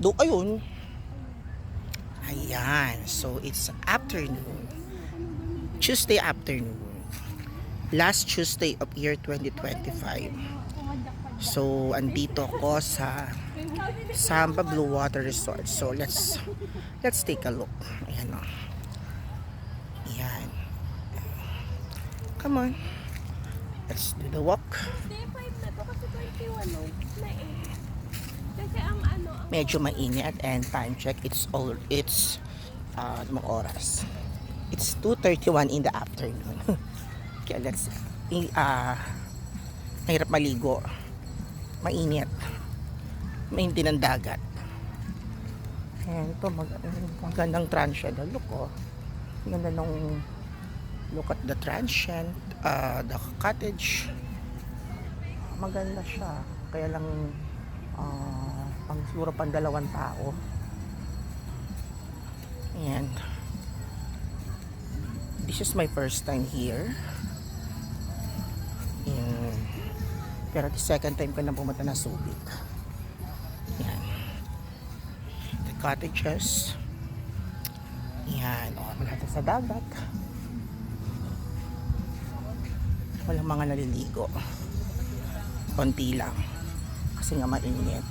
Do, ayun. Ayan. So, it's afternoon. Tuesday afternoon. Last Tuesday of year 2025. So, andito ako sa Samba Blue Water Resort. So, let's take a look. Ayan o. Ayan. Come on. Let's do the walk. Day 5 na to kasi 21 no? Na 8. Kasi ang ano, ang Medyo mainit and time check. It's anong oras? It's 2:31 in the afternoon. Kaya let's mahirap maligo. Mainit. Mainit ng dagat. Ayan, ito magandang transient. Look oh. Ganda nung look at the transient, the cottage. Maganda siya. Kaya lang siguro pang 2 tao. And this is my first time here. Pero the second time ko na pumunta na Subic. Yan. The cottages. Yan. O, malapit sa dagat. Walang mga naliligo. Konti lang. Kasi nga mainit.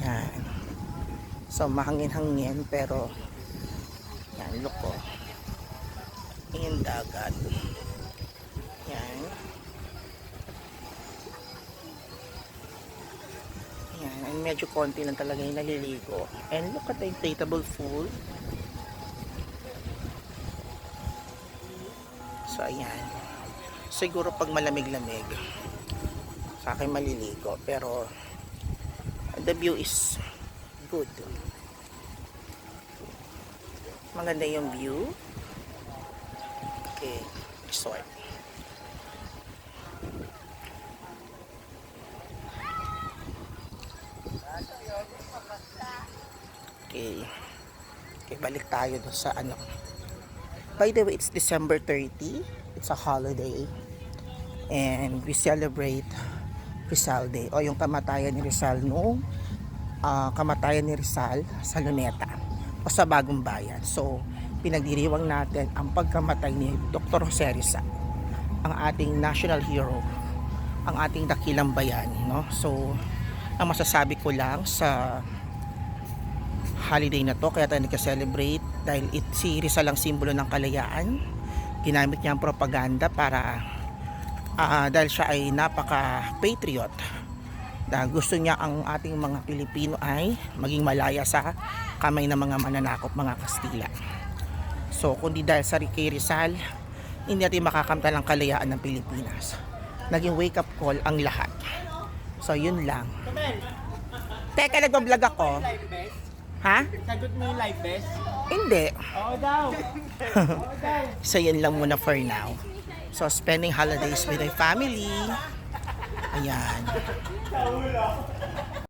Yan. So, mahangin-hangin pero yan, look ko. Yung dagat. Yan. Yan. And medyo konti lang talaga yung naliligo. And look at the inflatable pool. So, ayan. Siguro pag malamig-lamig, sa akin maliligo. Pero, the view is good. Maganda yung view. Okay. Resort. Okay. Okay, balik tayo doon sa ano. By the way, it's December 30. It's a holiday. And we celebrate Rizal Day. O yung kamatayan ni Rizal noong kamatayan ni Rizal sa Luneta. O sa Bagong Bayan. So, pinagdiriwang natin ang pagkamatay ni Dr. Jose Rizal. Ang ating national hero. Ang ating dakilang bayani. No? So, ang masasabi ko lang sa holiday na to, kaya tayo nagka-celebrate dahil si Rizal ang simbolo ng kalayaan. Ginamit niya ang propaganda para dahil siya ay napaka-patriot, dahil gusto niya ang ating mga Pilipino ay maging malaya sa kamay ng mga mananakop, mga Kastila. So kundi dahil sa kay Rizal, hindi natin makakamtan ang kalayaan ng Pilipinas. Naging wake up call ang lahat. So yun lang. Teka, nag-vlog ako. Ha? Sagot mo yung live best? Hindi. Oo daw. So yun lang muna for now. So spending holidays with my family. Ayan.